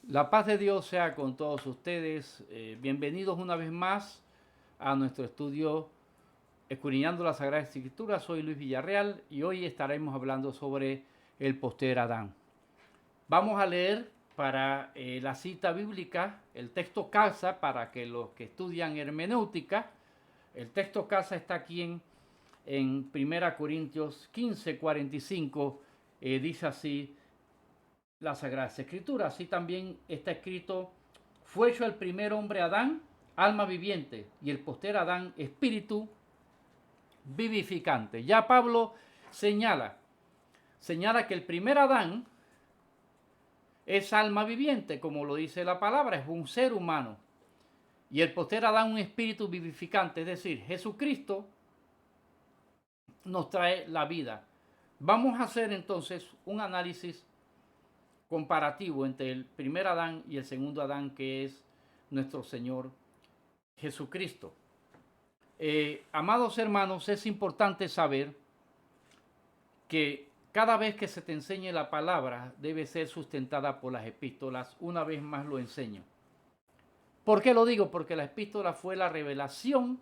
La paz de Dios sea con todos ustedes. Bienvenidos una vez más a nuestro estudio Escudriñando las Sagradas Escrituras. Soy Luis Villarreal y hoy estaremos hablando sobre el postrer Adán. Vamos a leer para la cita bíblica el texto casa para que los que estudian hermenéutica. El texto casa está aquí en 1 Corintios 15:45. Dice así las Sagradas Escrituras. Así también está escrito: fue hecho el primer hombre Adán, alma viviente, y el postrer Adán, espíritu vivificante. Ya Pablo señala que el primer Adán es alma viviente, como lo dice la palabra, es un ser humano. Y el postrer Adán, un espíritu vivificante, es decir, Jesucristo nos trae la vida. Vamos a hacer entonces un análisis comparativo entre el primer Adán y el segundo Adán, que es nuestro Señor Jesucristo. Amados hermanos, es importante saber que cada vez que se te enseñe la palabra debe ser sustentada por las epístolas. Una vez más lo enseño. ¿Por qué lo digo? Porque la epístola fue la revelación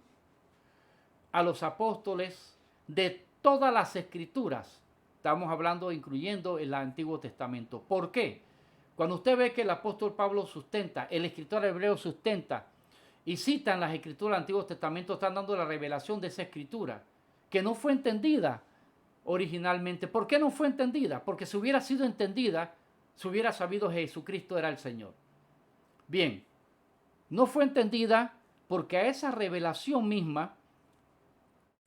a los apóstoles de todas las escrituras. Estamos hablando incluyendo el Antiguo Testamento. ¿Por qué? Cuando usted ve que el apóstol Pablo sustenta, el escritor hebreo sustenta y citan las escrituras del Antiguo Testamento, están dando la revelación de esa escritura, que no fue entendida originalmente. ¿Por qué no fue entendida? Porque si hubiera sido entendida, se hubiera sabido que Jesucristo era el Señor. Bien, no fue entendida porque a esa revelación misma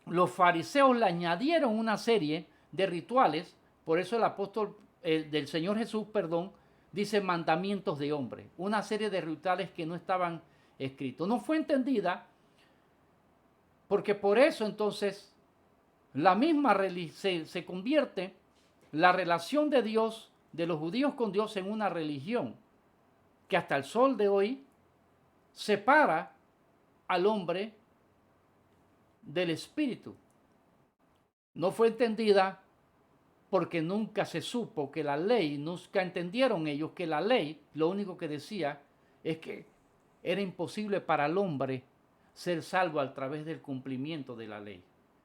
los fariseos le añadieron una serie de rituales. Por eso el apóstol del Señor Jesús, dice mandamientos de hombre, una serie de rituales que no estaban escritos. No fue entendida porque por eso entonces la misma se convierte la relación de Dios, de los judíos con Dios, en una religión que hasta el sol de hoy separa al hombre del espíritu. No fue entendida porque nunca se supo que la ley, nunca entendieron ellos que la ley lo único que decía es que era imposible para el hombre ser salvo a través del cumplimiento de la ley,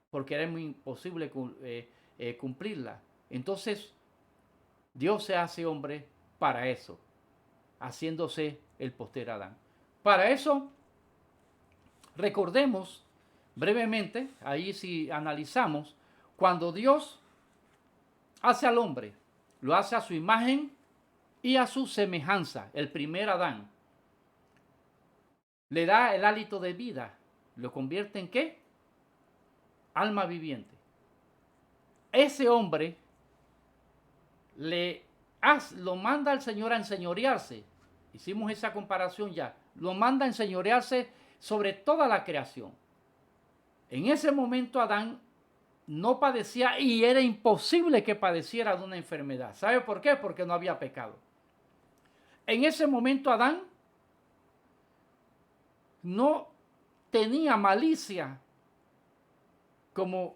porque era muy imposible cumplirla. Entonces Dios se hace hombre para eso, haciéndose el postrer Adán. Para eso, recordemos brevemente, ahí si analizamos, cuando Dios hace al hombre, lo hace a su imagen y a su semejanza, el primer Adán. Le da el hálito de vida, lo convierte en ¿qué? Alma viviente. Ese hombre lo manda al Señor a enseñorearse. Hicimos esa comparación ya. Lo manda a enseñorearse sobre toda la creación. En ese momento Adán no padecía y era imposible que padeciera de una enfermedad. ¿Sabe por qué? Porque no había pecado. En ese momento Adán no tenía malicia, como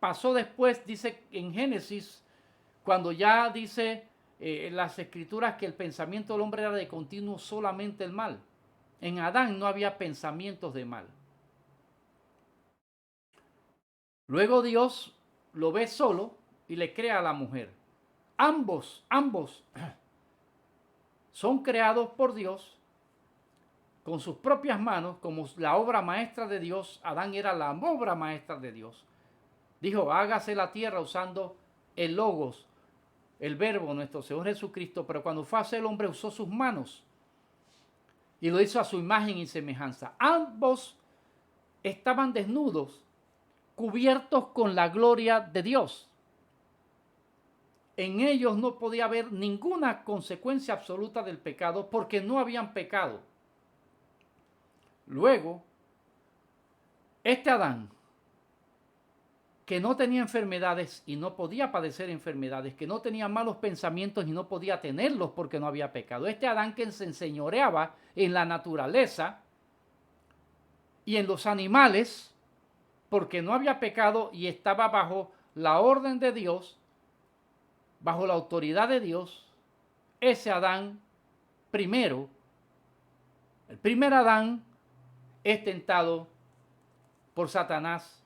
pasó después, dice en Génesis, cuando ya dice las escrituras que el pensamiento del hombre era de continuo solamente el mal. En Adán no había pensamientos de mal. Luego Dios lo ve solo y le crea a la mujer. Ambos son creados por Dios con sus propias manos, como la obra maestra de Dios. Adán era la obra maestra de Dios. Dijo, hágase la tierra usando el logos, el verbo, nuestro Señor Jesucristo, pero cuando fue a hacer el hombre usó sus manos y lo hizo a su imagen y semejanza. Ambos estaban desnudos, cubiertos con la gloria de Dios. En ellos no podía haber ninguna consecuencia absoluta del pecado porque no habían pecado. Luego, este Adán, que no tenía enfermedades y no podía padecer enfermedades, que no tenía malos pensamientos y no podía tenerlos porque no había pecado. Este Adán que se enseñoreaba en la naturaleza y en los animales porque no había pecado y estaba bajo la orden de Dios, bajo la autoridad de Dios. Ese Adán primero, el primer Adán es tentado por Satanás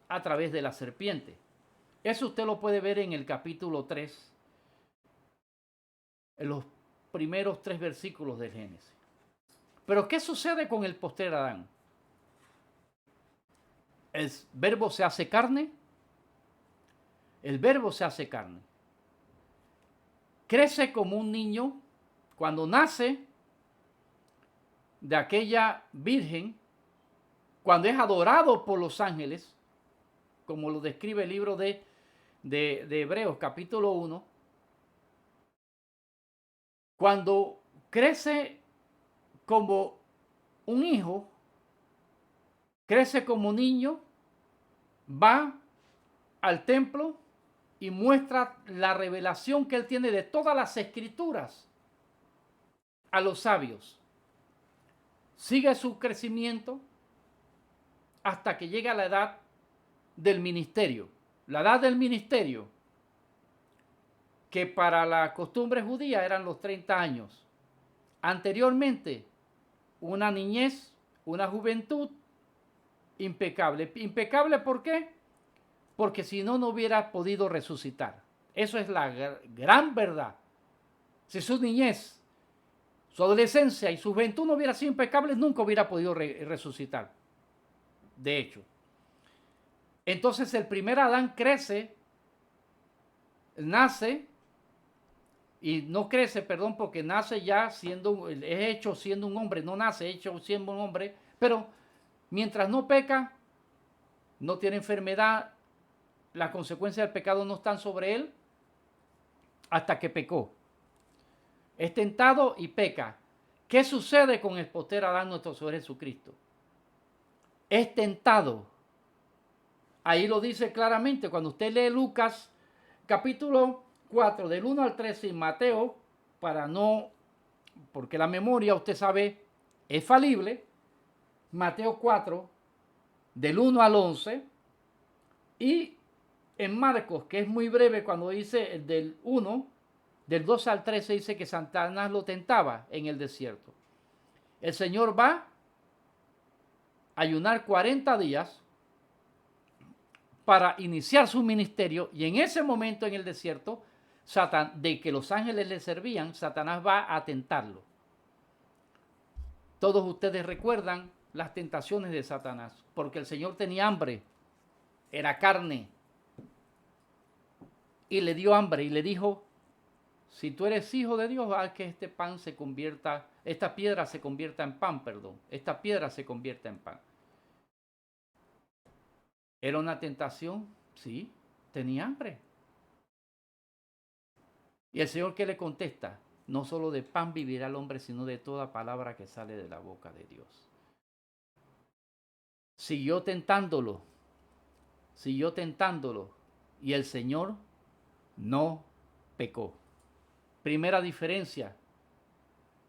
a través de la serpiente. Eso usted lo puede ver en el capítulo 3, en los primeros 3 versículos del Génesis. Pero ¿qué sucede con el postrer Adán? El verbo se hace carne. El verbo se hace carne. Crece como un niño. Cuando nace de aquella virgen, cuando es adorado por los ángeles, como lo describe el libro de Hebreos capítulo 1, cuando crece como un hijo, crece como niño, va al templo y muestra la revelación que él tiene de todas las escrituras a los sabios. Sigue su crecimiento hasta que llega a la edad del ministerio. La edad del ministerio, que para la costumbre judía eran los 30 años. Anteriormente, una niñez, una juventud impecable. ¿Impecable por qué? Porque si no, no hubiera podido resucitar. Eso es la gran verdad. Si su niñez, su adolescencia y su juventud no hubiera sido impecable, nunca hubiera podido resucitar. De hecho. Entonces el primer Adán crece, nace, y no crece, perdón, porque nace ya siendo, es hecho siendo un hombre, no nace hecho siendo un hombre, pero mientras no peca, no tiene enfermedad, las consecuencias del pecado no están sobre él, hasta que pecó. Es tentado y peca. ¿Qué sucede con el postrer Adán, nuestro Señor Jesucristo? Es tentado. Ahí lo dice claramente cuando usted lee Lucas capítulo 4 del 1 al 13 y Mateo, porque la memoria, usted sabe, es falible. Mateo 4 del 1 al 11 y en Marcos, que es muy breve, cuando dice del 1, del 2 al 13, dice que Satanás lo tentaba en el desierto. El Señor va a ayunar 40 días para iniciar su ministerio y en ese momento en el desierto, de que los ángeles le servían, Satanás va a tentarlo. Todos ustedes recuerdan las tentaciones de Satanás, porque el Señor tenía hambre, era carne, y le dio hambre y le dijo, si tú eres hijo de Dios, haz que esta piedra se convierta en pan, esta piedra se convierta en pan. ¿Era una tentación? Sí, tenía hambre. Y el Señor, ¿qué le contesta? No solo de pan vivirá el hombre, sino de toda palabra que sale de la boca de Dios. Siguió tentándolo, y el Señor no pecó. Primera diferencia,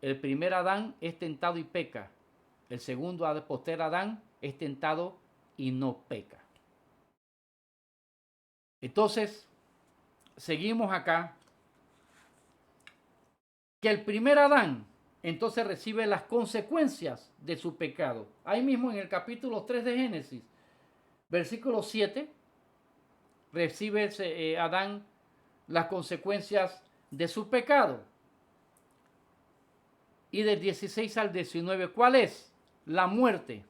el primer Adán es tentado y peca. El segundo, postrer Adán, es tentado y no peca. Entonces, seguimos acá, que el primer Adán entonces recibe las consecuencias de su pecado. Ahí mismo en el capítulo 3 de Génesis, versículo 7, recibe Adán las consecuencias de su pecado. Y del 16 al 19, ¿cuál es? La muerte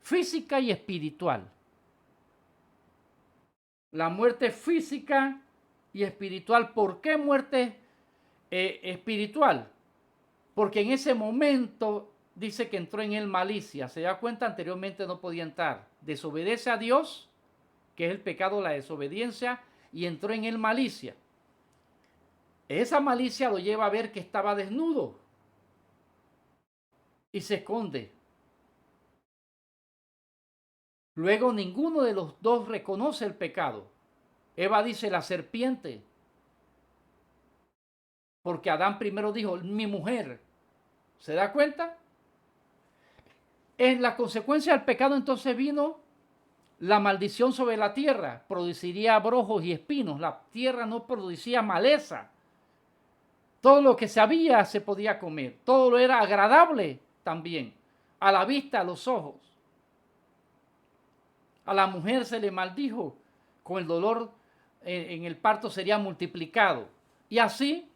física y espiritual. La muerte física y espiritual. ¿Por qué muerte espiritual? Porque en ese momento dice que entró en él malicia. Se da cuenta, anteriormente no podía entrar. Desobedece a Dios, que es el pecado, la desobediencia, y entró en él malicia. Esa malicia lo lleva a ver que estaba desnudo y se esconde. Luego ninguno de los dos reconoce el pecado. Eva dice la serpiente, porque Adán primero dijo mi mujer. ¿Se da cuenta? En la consecuencia del pecado entonces vino la maldición sobre la tierra. Produciría abrojos y espinos. La tierra no producía maleza. Todo lo que sabía se podía comer. Todo lo era agradable también, a la vista, a los ojos. A la mujer se le maldijo, con el dolor en el parto sería multiplicado. Y así,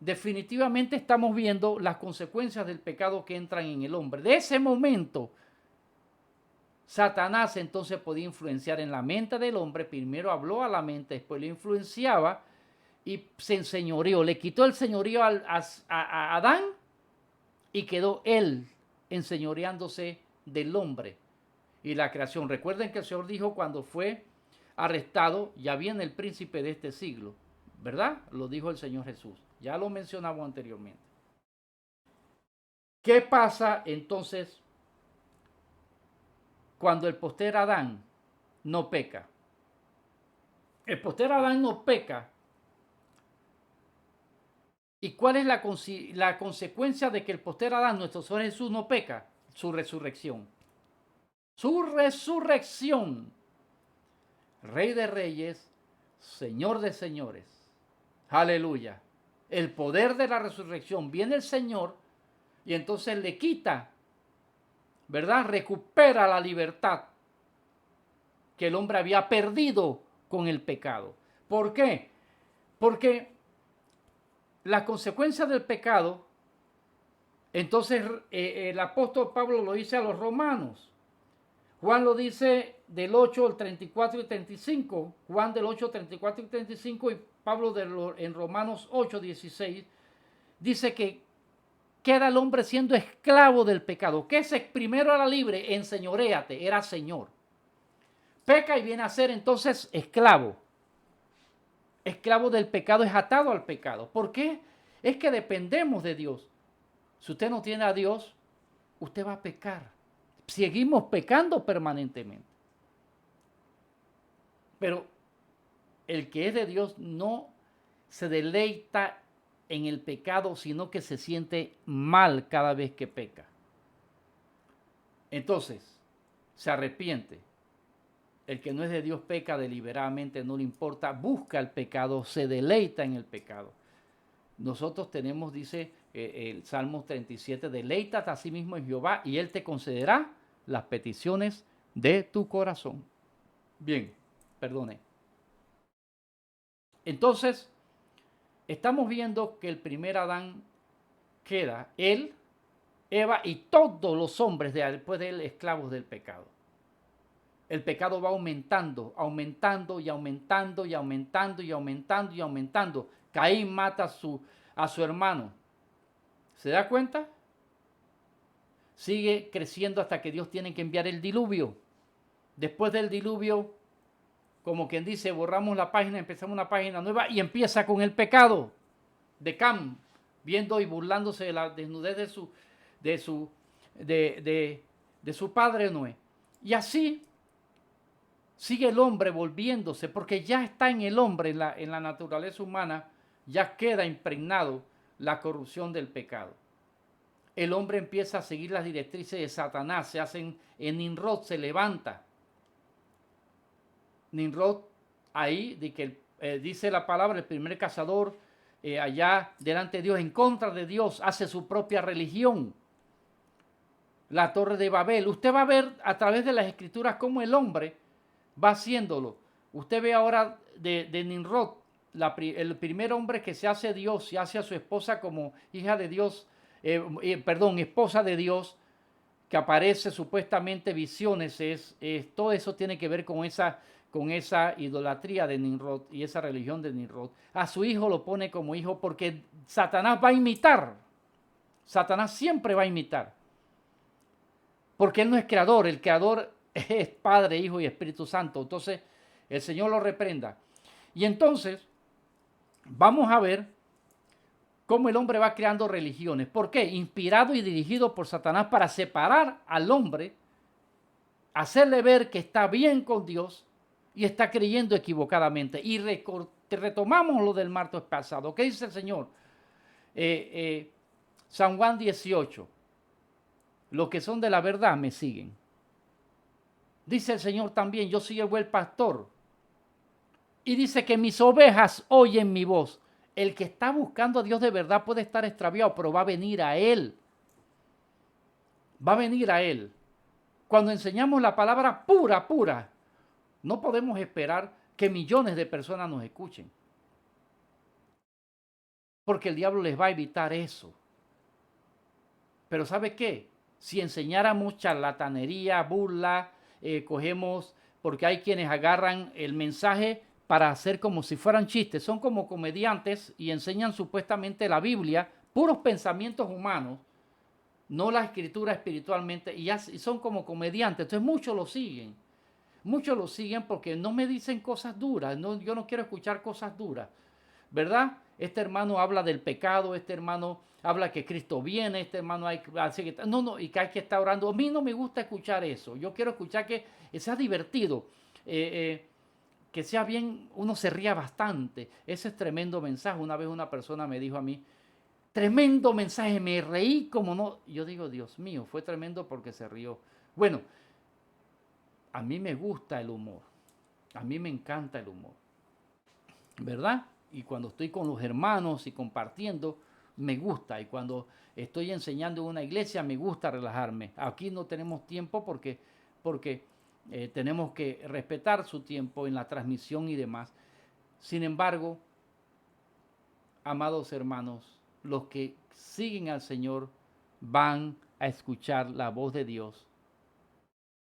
definitivamente estamos viendo las consecuencias del pecado que entran en el hombre. De ese momento, Satanás entonces podía influenciar en la mente del hombre. Primero habló a la mente, después lo influenciaba y se enseñoreó. Le quitó el señorío a Adán y quedó él enseñoreándose del hombre y la creación. Recuerden que el Señor dijo cuando fue arrestado, ya viene el príncipe de este siglo, ¿verdad? Lo dijo el Señor Jesús. Ya lo mencionamos anteriormente. ¿Qué pasa entonces cuando el postrer Adán no peca? El postrer Adán no peca. ¿Y cuál es la consecuencia de que el postrer Adán, nuestro Señor Jesús, no peca? Su resurrección. Su resurrección. Rey de reyes, Señor de señores. Aleluya. El poder de la resurrección. Viene el Señor y entonces le quita, ¿verdad? Recupera la libertad que el hombre había perdido con el pecado. ¿Por qué? Porque las consecuencias del pecado, entonces el apóstol Pablo lo dice a los romanos. Juan lo dice del 8 al 34 y 35. Juan del 8, 34 y 35 y Pablo en Romanos 8, 16 dice que queda el hombre siendo esclavo del pecado. Que ese primero era libre, enseñoréate, era señor. Peca y viene a ser entonces esclavo. Esclavo del pecado, es atado al pecado. ¿Por qué? Es que dependemos de Dios. Si usted no tiene a Dios, usted va a pecar. Seguimos pecando permanentemente. Pero el que es de Dios no se deleita en el pecado, sino que se siente mal cada vez que peca. Entonces, se arrepiente. El que no es de Dios peca deliberadamente, no le importa, busca el pecado, se deleita en el pecado. Nosotros tenemos, dice el Salmo 37, deleítate a sí mismo en Jehová y Él te concederá las peticiones de tu corazón. Bien, perdone. Entonces, estamos viendo que el primer Adán queda, él, Eva y todos los hombres después de él esclavos del pecado. El pecado va aumentando, aumentando y aumentando y aumentando y aumentando y aumentando. Caín mata a su hermano. ¿Se da cuenta? Sigue creciendo hasta que Dios tiene que enviar el diluvio. Después del diluvio, como quien dice, borramos la página, empezamos una página nueva y empieza con el pecado de Cam, viendo y burlándose de la desnudez de su padre Noé. Y así sigue el hombre volviéndose, porque ya está en el hombre, en la naturaleza humana, ya queda impregnado la corrupción del pecado. El hombre empieza a seguir las directrices de Satanás, se hacen, en Nimrod se levanta. Nimrod, ahí de que, dice la palabra, el primer cazador, allá delante de Dios, en contra de Dios, hace su propia religión. La torre de Babel. Usted va a ver a través de las escrituras cómo el hombre va haciéndolo. Usted ve ahora de Nimrod, el primer hombre que se hace Dios, se hace a su esposa como hija de Dios, esposa de Dios, que aparece supuestamente visiones, todo eso tiene que ver con esa idolatría de Nimrod y esa religión de Nimrod. A su hijo lo pone como hijo porque Satanás va a imitar. Satanás siempre va a imitar. Porque él no es creador, el creador es Padre, Hijo y Espíritu Santo. Entonces, el Señor lo reprenda. Y entonces, vamos a ver cómo el hombre va creando religiones. ¿Por qué? Inspirado y dirigido por Satanás para separar al hombre, hacerle ver que está bien con Dios y está creyendo equivocadamente. Y retomamos lo del martes pasado. ¿Qué dice el Señor? San Juan 18. Los que son de la verdad me siguen. Dice el Señor también, yo soy el buen pastor. Y dice que mis ovejas oyen mi voz. El que está buscando a Dios de verdad puede estar extraviado, pero va a venir a Él. Va a venir a Él. Cuando enseñamos la palabra pura, pura, no podemos esperar que millones de personas nos escuchen. Porque el diablo les va a evitar eso. Pero ¿sabe qué? Si enseñáramos charlatanería, burla, cogemos, porque hay quienes agarran el mensaje para hacer como si fueran chistes, son como comediantes y enseñan supuestamente la Biblia, puros pensamientos humanos, no la escritura espiritualmente, y son como comediantes, entonces muchos lo siguen porque no me dicen cosas duras, no, yo no quiero escuchar cosas duras, ¿verdad? Este hermano habla del pecado, este hermano habla que Cristo viene, este hermano y que hay que estar orando. A mí no me gusta escuchar eso. Yo quiero escuchar que sea divertido, que sea bien, uno se ría bastante. Ese es tremendo mensaje. Una vez una persona me dijo a mí, tremendo mensaje, me reí como no. Yo digo, Dios mío, fue tremendo porque se rió. Bueno, a mí me gusta el humor. A mí me encanta el humor, ¿verdad? Y cuando estoy con los hermanos y compartiendo, me gusta. Y cuando estoy enseñando en una iglesia, me gusta relajarme. Aquí no tenemos tiempo porque tenemos que respetar su tiempo en la transmisión y demás. Sin embargo, amados hermanos, los que siguen al Señor van a escuchar la voz de Dios,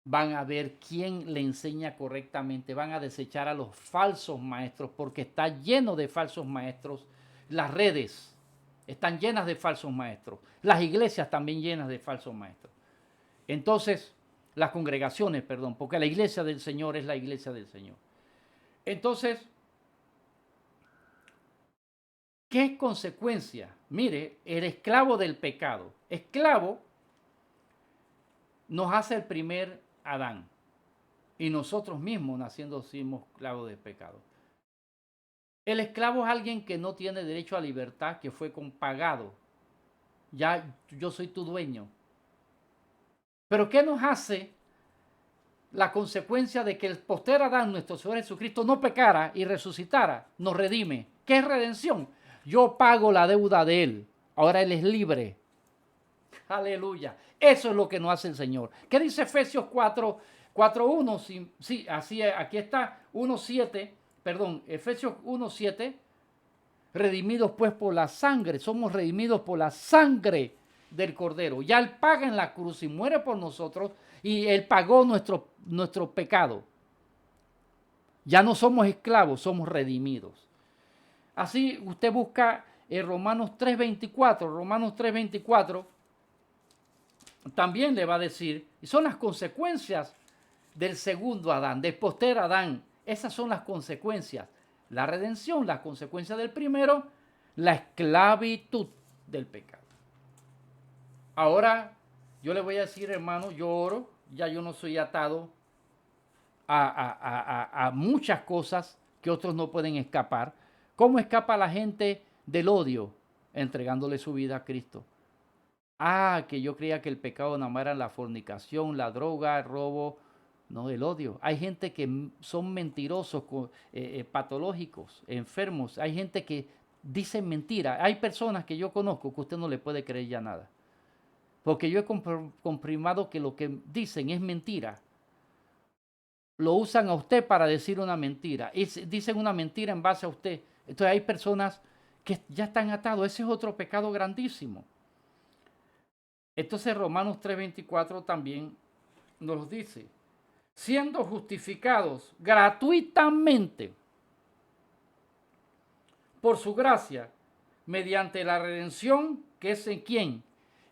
van a ver quién le enseña correctamente, van a desechar a los falsos maestros, porque está lleno de falsos maestros. Las redes están llenas de falsos maestros, las iglesias también llenas de falsos maestros. Entonces, las congregaciones, perdón, porque la iglesia del Señor es la iglesia del Señor. Entonces, ¿qué es consecuencia? Mire, el esclavo del pecado. Esclavo nos hace el primer Adán. Y nosotros mismos naciendo somos esclavos del pecado. El esclavo es alguien que no tiene derecho a libertad, que fue pagado. Ya yo soy tu dueño. Pero ¿qué nos hace la consecuencia de que el postrer Adán, nuestro Señor Jesucristo, no pecara y resucitara? Nos redime. ¿Qué es redención? Yo pago la deuda de Él. Ahora Él es libre. Aleluya. Eso es lo que nos hace el Señor. ¿Qué dice Efesios 4:1? Sí, así es. Aquí está 1:7. Perdón, Efesios 1:7. Redimidos pues por la sangre. Somos redimidos por la sangre del Cordero. Ya Él paga en la cruz y muere por nosotros. Y Él pagó nuestro pecado. Ya no somos esclavos, somos redimidos. Así usted busca Romanos 3:24. Romanos 3:24 también le va a decir, y son las consecuencias del segundo Adán, del postrer Adán. Esas son las consecuencias. La redención, las consecuencias del primero, la esclavitud del pecado. Ahora, yo le voy a decir, hermano, yo oro, ya yo no soy atado a muchas cosas que otros no pueden escapar. ¿Cómo escapa la gente del odio? Entregándole su vida a Cristo. Ah, que yo creía que el pecado nada más era la fornicación, la droga, el robo, no, el odio. Hay gente que son mentirosos, patológicos, enfermos. Hay gente que dicen mentiras. Hay personas que yo conozco que usted no le puede creer ya nada. Porque yo he comprimado que lo que dicen es mentira. Lo usan a usted para decir una mentira. Y dicen una mentira en base a usted. Entonces hay personas que ya están atados. Ese es otro pecado grandísimo. Entonces Romanos 3:24 también nos dice, siendo justificados gratuitamente por su gracia, mediante la redención que es en quién,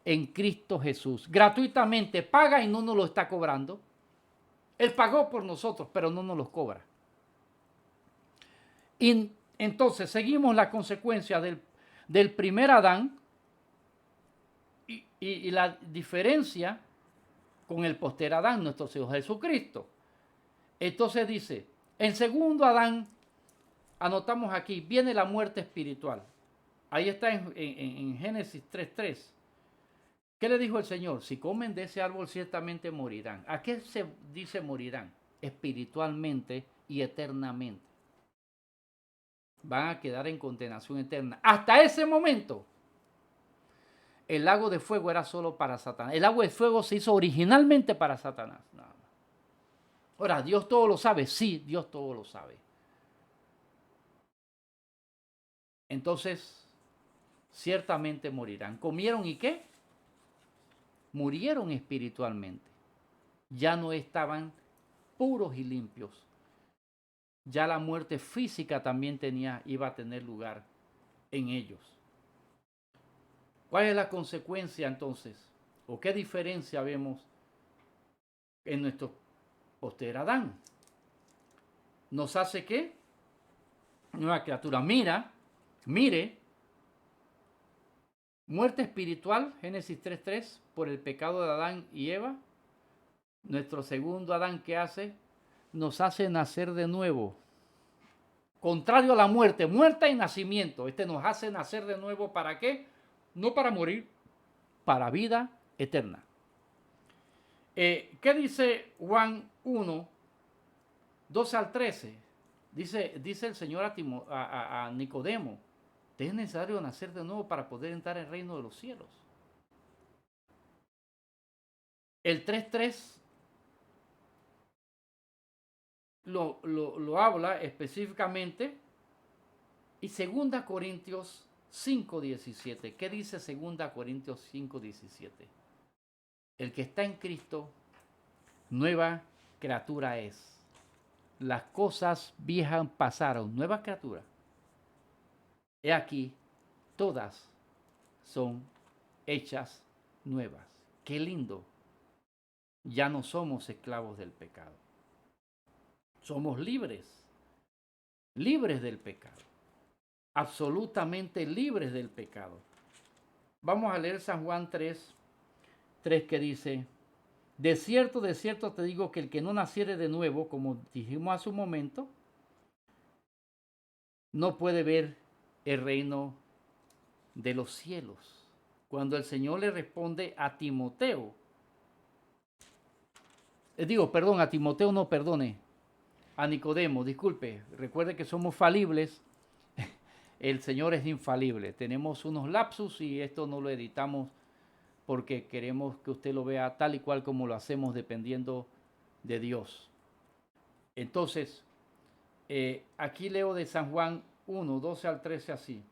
en Cristo Jesús. Gratuitamente paga y no nos lo está cobrando. Él pagó por nosotros, pero no nos los cobra. Y entonces seguimos la consecuencia del primer Adán y la diferencia con el postrer Adán, nuestro Señor Jesucristo. Entonces dice, en segundo Adán, anotamos aquí, viene la muerte espiritual. Ahí está en Génesis 3:3. ¿Qué le dijo el Señor? Si comen de ese árbol ciertamente morirán. ¿A qué se dice morirán? Espiritualmente y eternamente. van a quedar en condenación eterna. Hasta ese momento, el lago de fuego era solo para Satanás. El lago de fuego se hizo originalmente para Satanás. Nada más. Ahora, ¿Dios todo lo sabe? Sí, Dios todo lo sabe. Entonces, ciertamente morirán. ¿Comieron y qué? Murieron espiritualmente. Ya no estaban puros y limpios. Ya la muerte física también iba a tener lugar en ellos. ¿Cuál es la consecuencia entonces? ¿O qué diferencia vemos en nuestro postrer Adán? ¿Nos hace qué? Nueva criatura. Mire, muerte espiritual, Génesis 3:3, por el pecado de Adán y Eva. Nuestro segundo Adán, ¿qué hace? Nos hace nacer de nuevo. Contrario a la muerte, muerte y nacimiento. Este nos hace nacer de nuevo, ¿para qué? No para morir, para vida eterna. ¿Qué dice Juan 1, 12 al 13? Dice el Señor a Nicodemo, te es necesario nacer de nuevo para poder entrar en el reino de los cielos. El 3:3 lo habla específicamente. Y 2 Corintios 5:17. ¿Qué dice 2 Corintios 5:17? El que está en Cristo, nueva criatura es. Las cosas viejas pasaron, nueva criatura. He aquí, todas son hechas nuevas. Qué lindo. Ya no somos esclavos del pecado. Somos libres del pecado. Absolutamente libres del pecado. Vamos a leer San Juan 3 que dice, de cierto te digo que el que no naciere de nuevo, como dijimos hace un momento, no puede ver el reino de los cielos. Cuando el Señor le responde a Timoteo, a Nicodemo, disculpe, recuerde que somos falibles. El Señor es infalible. Tenemos unos lapsus y esto no lo editamos porque queremos que usted lo vea tal y cual como lo hacemos dependiendo de Dios. Entonces, aquí leo de San Juan 1, 12 al 13 así.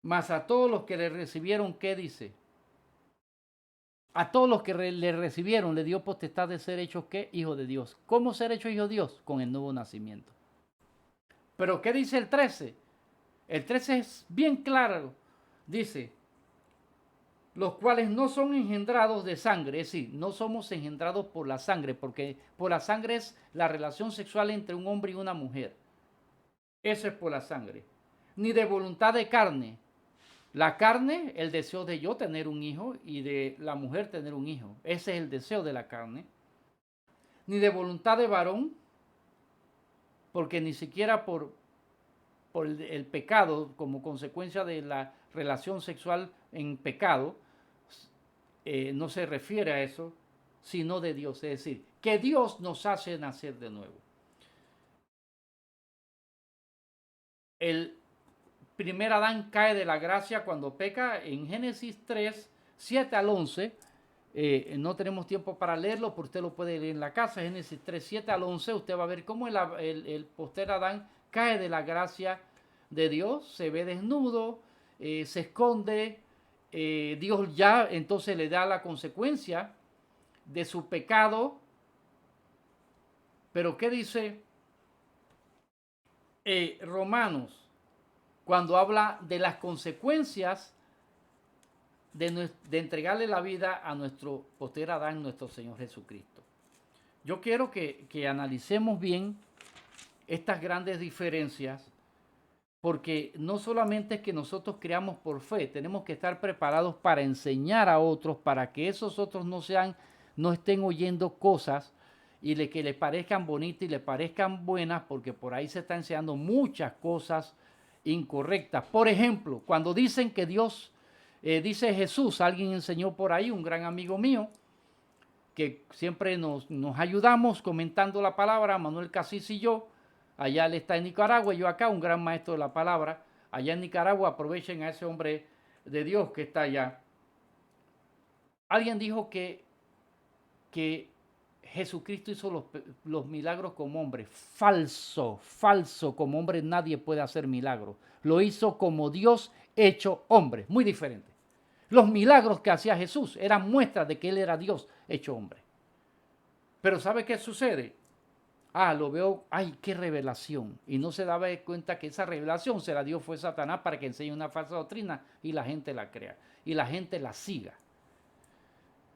Mas a todos los que le recibieron, ¿qué dice? A todos los que le recibieron le dio potestad de ser hechos, ¿qué? Hijos de Dios. ¿Cómo ser hecho hijo de Dios? Con el nuevo nacimiento. Pero ¿qué dice el 13? El 13 es bien claro. Dice, los cuales no son engendrados de sangre, es decir, no somos engendrados por la sangre, porque por la sangre es la relación sexual entre un hombre y una mujer. Eso es por la sangre. Ni de voluntad de carne. La carne, el deseo de yo tener un hijo y de la mujer tener un hijo. Ese es el deseo de la carne. Ni de voluntad de varón, porque ni siquiera por el pecado, como consecuencia de la relación sexual en pecado, no se refiere a eso, sino de Dios. Es decir, que Dios nos hace nacer de nuevo. El primer Adán cae de la gracia cuando peca en Génesis 3, 7 al 11. No tenemos tiempo para leerlo, pero usted lo puede leer en la casa. Génesis 3, 7 al 11. Usted va a ver cómo el postrer Adán cae de la gracia de Dios, se ve desnudo, se esconde. Dios ya entonces le da la consecuencia de su pecado. Pero ¿qué dice Romanos cuando habla de las consecuencias de entregarle la vida a nuestro postrer Adán, nuestro Señor Jesucristo? Yo quiero que analicemos bien estas grandes diferencias, porque no solamente es que nosotros creamos por fe, tenemos que estar preparados para enseñar a otros, para que esos otros no estén oyendo cosas y que les parezcan bonitas y les parezcan buenas, porque por ahí se están enseñando muchas cosas incorrectas. Por ejemplo, cuando dicen que Dios, dice Jesús, alguien enseñó por ahí, un gran amigo mío, que siempre nos ayudamos comentando la palabra, Manuel Casís y yo. Allá él está en Nicaragua, yo acá, un gran maestro de la palabra. Allá en Nicaragua, aprovechen a ese hombre de Dios que está allá. Alguien dijo que Jesucristo hizo los milagros como hombre. Falso, falso. Como hombre nadie puede hacer milagros. Lo hizo como Dios hecho hombre. Muy diferente. Los milagros que hacía Jesús eran muestras de que Él era Dios hecho hombre. Pero ¿sabe qué sucede? Lo veo, qué revelación. Y no se daba cuenta que esa revelación se la dio fue Satanás para que enseñe una falsa doctrina y la gente la crea. Y la gente la siga.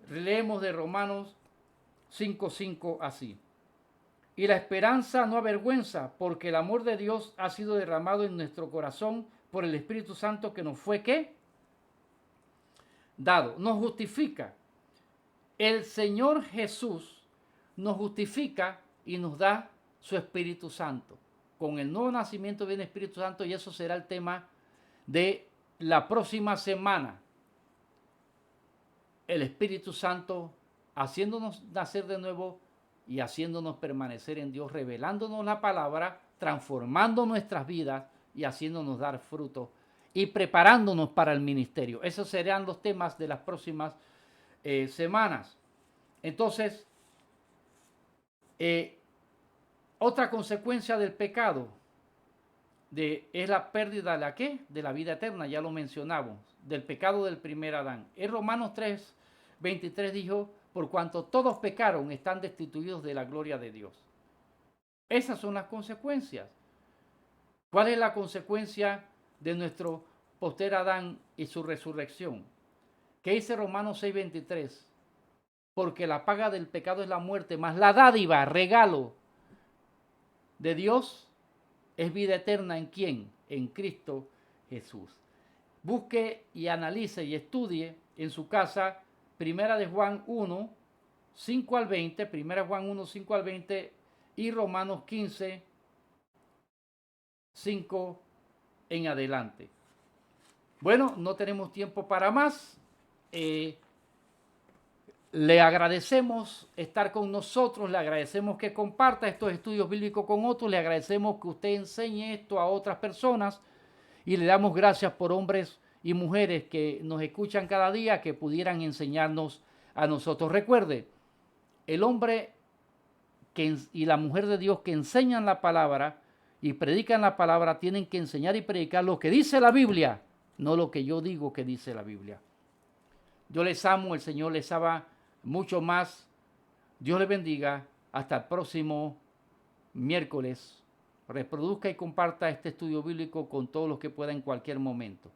Leemos de Romanos 5:5 así. Y la esperanza no avergüenza, porque el amor de Dios ha sido derramado en nuestro corazón por el Espíritu Santo que nos fue, ¿qué? Dado. Nos justifica. El Señor Jesús nos justifica y nos da su Espíritu Santo. Con el nuevo nacimiento viene el Espíritu Santo y eso será el tema de la próxima semana. El Espíritu Santo haciéndonos nacer de nuevo y haciéndonos permanecer en Dios, revelándonos la palabra, transformando nuestras vidas y haciéndonos dar fruto y preparándonos para el ministerio. Esos serán los temas de las próximas semanas. Entonces, otra consecuencia del pecado es la pérdida de la vida eterna, ya lo mencionamos, del pecado del primer Adán. En Romanos 3:23 dijo, por cuanto todos pecaron, están destituidos de la gloria de Dios. Esas son las consecuencias. ¿Cuál es la consecuencia de nuestro postrer Adán y su resurrección? ¿Qué dice Romanos 6:23? Porque la paga del pecado es la muerte, mas la dádiva, regalo de Dios es vida eterna. ¿En quién? En Cristo Jesús. Busque y analice y estudie en su casa Primera de Juan 1, 5 al 20, Primera Juan 1, 5 al 20 y Romanos 15, 5 en adelante. Bueno, no tenemos tiempo para más. Le agradecemos estar con nosotros, le agradecemos que comparta estos estudios bíblicos con otros, le agradecemos que usted enseñe esto a otras personas y le damos gracias por hombres y mujeres que nos escuchan cada día, que pudieran enseñarnos a nosotros. Recuerde, el hombre y la mujer de Dios que enseñan la palabra y predican la palabra tienen que enseñar y predicar lo que dice la Biblia, no lo que yo digo que dice la Biblia. Yo les amo, el Señor les ama mucho más. Dios les bendiga. Hasta el próximo miércoles. Reproduzca y comparta este estudio bíblico con todos los que pueda en cualquier momento.